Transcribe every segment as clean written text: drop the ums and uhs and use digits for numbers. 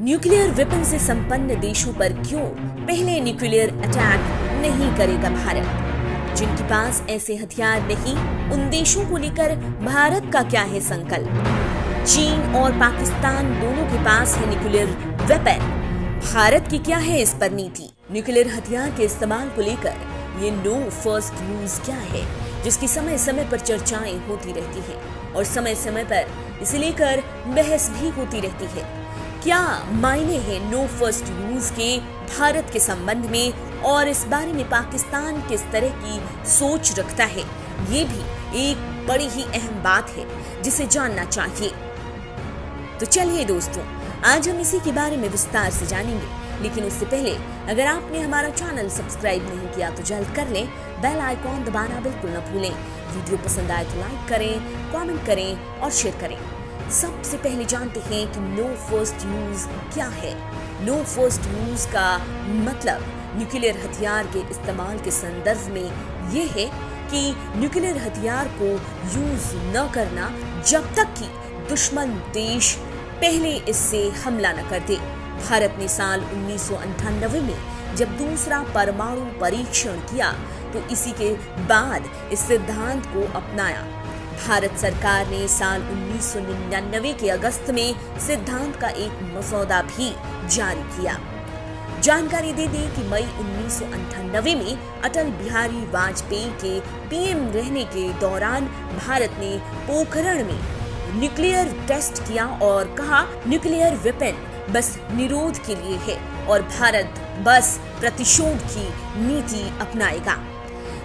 Nuclear weapon से संपन्न देशों पर क्यों पहले न्यूक्लियर अटैक नहीं करेगा भारत? जिनके पास ऐसे हथियार नहीं, उन देशों को लेकर भारत का क्या है संकल्प? चीन और पाकिस्तान दोनों के पास है न्यूक्लियर वेपन, भारत की क्या है इस पर नीति? न्यूक्लियर हथियार के इस्तेमाल को लेकर ये नो फर्स्ट यूज क्या है, जिसकी समय समय पर चर्चाएं होती रहती हैं और समय समय पर इसे लेकर बहस भी होती रहती है। क्या मायने हैं नो फर्स्ट यूज के भारत के संबंध में, और इस बारे में पाकिस्तान किस तरह की सोच रखता है, ये भी एक बड़ी ही अहम बात है जिसे जानना चाहिए। तो चलिए दोस्तों, आज हम इसी के बारे में विस्तार से जानेंगे, लेकिन उससे पहले अगर आपने हमारा चैनल सब्सक्राइब नहीं किया तो जल्द कर लें, बेल आइकॉन दबाना बिल्कुल न भूलें। वीडियो पसंद आए तो लाइक करें, कमेंट करें और शेयर करें। सबसे पहले जानते हैं कि नो फर्स्ट यूज क्या है। नो फर्स्ट यूज का मतलब न्यूक्लियर हथियार के इस्तेमाल के संदर्भ में यह है कि न्यूक्लियर हथियार को यूज न करना जब तक कि दुश्मन देश पहले इससे हमला न कर दे। भारत ने साल 1998 में जब दूसरा परमाणु परीक्षण किया तो इसी के बाद इस सिद्धांत को अपनाया। भारत सरकार ने साल 1999 के अगस्त में सिद्धांत का एक मसौदा भी जारी किया। जानकारी दे दें कि मई 1998 में अटल बिहारी वाजपेयी के पीएम रहने के दौरान भारत ने पोखरण में न्यूक्लियर टेस्ट किया और कहा न्यूक्लियर वेपन बस निरोध के लिए है और भारत बस प्रतिशोध की नीति अपनाएगा।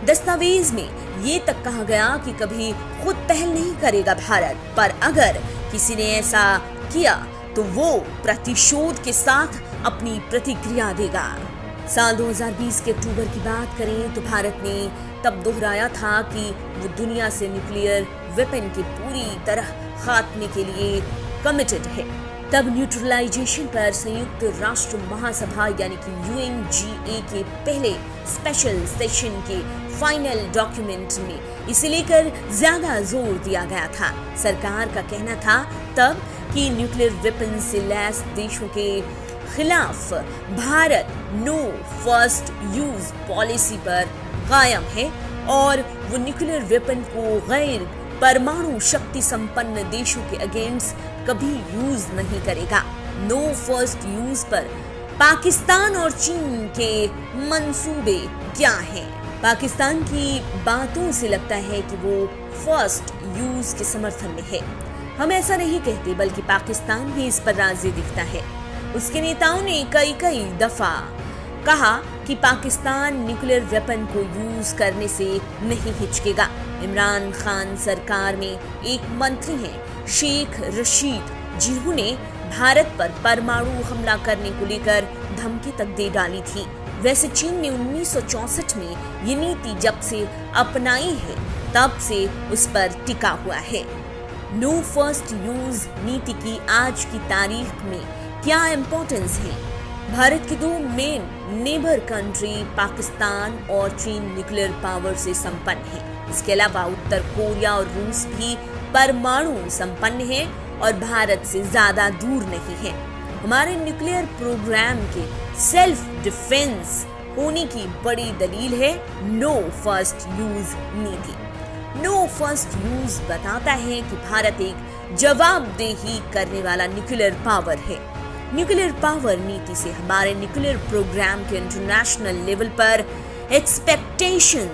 दस्तावेज में ये तक कहा गया कि कभी खुद पहल नहीं करेगा भारत, पर अगर किसी ने ऐसा किया तो वो प्रतिशोध के साथ अपनी प्रतिक्रिया देगा। साल 2020 के अक्टूबर की बात करें तो भारत ने तब दोहराया था कि वो दुनिया से न्यूक्लियर वेपन के पूरी तरह खात्मे के लिए कमिटेड है। तब न्यूट्रलाइजेशन पर संयुक्त राष्ट्र महासभा यानी कि UNGA के पहले स्पेशल सेशन के फाइनल डॉक्यूमेंट में इसे लेकर ज्यादा जोर दिया गया था। सरकार का कहना था तब कि न्यूक्लियर वेपन से लैस देशों के खिलाफ Bharat no first use policy पर कायम है और वो न्यूक्लियर वेपन को गैर परमाणु शक्ति संपन्न देशों के अगेंस्ट कभी यूज नहीं करेगा। नो फर्स्ट यूज पर पाकिस्तान और चीन के मंसूबे क्या हैं? पाकिस्तान की बातों से लगता है कि वो फर्स्ट यूज के समर्थन में है। हम ऐसा नहीं कहते, बल्कि पाकिस्तान भी इस पर राजी दिखता है। उसके नेताओं ने कई दफा कहा कि पाकिस्तान न्यूक्लियर वेपन को यूज करने से नहीं हिचकेगा। इमरान खान सरकार में एक मंत्री हैं शेख रशीद, जिन्होंने भारत पर परमाणु हमला करने को लेकर धमकी तक दे डाली थी। वैसे चीन ने 1964 में ये नीति जब से अपनाई है तब से उस पर टिका हुआ है। नो फर्स्ट यूज नीति की आज की तारीख में क्या इम्पोर्टेंस है? भारत की दो मेन नेबर कंट्री पाकिस्तान और चीन न्यूक्लियर पावर से संपन्न है। इसके अलावा उत्तर कोरिया और रूस भी परमाणु संपन्न है और भारत से ज्यादा दूर नहीं है। हमारे न्यूक्लियर प्रोग्राम के सेल्फ डिफेंस होने की बड़ी दलील है नो फर्स्ट यूज नीति। नो फर्स्ट यूज बताता है कि भारत एक जवाबदेही करने वाला न्यूक्लियर पावर है। न्यूक्लियर पावर नीति से हमारे न्यूक्लियर प्रोग्राम के इंटरनेशनल लेवल पर एक्सपेक्टेशन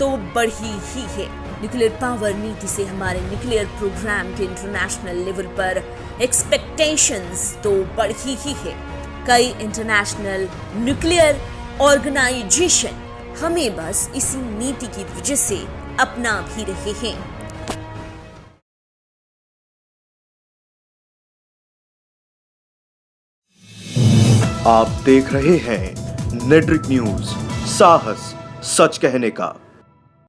तो बढ़ी ही है। न्यूक्लियर पावर नीति से हमारे न्यूक्लियर प्रोग्राम के इंटरनेशनल लेवल पर एक्सपेक्टेशंस तो बढ़ी ही है। कई इंटरनेशनल न्यूक्लियर ऑर्गेनाइजेशन हमें बस इसी नीति की वजह से अपना भी रहे हैं। आप देख रहे हैं नेट्रिक न्यूज, साहस सच कहने का।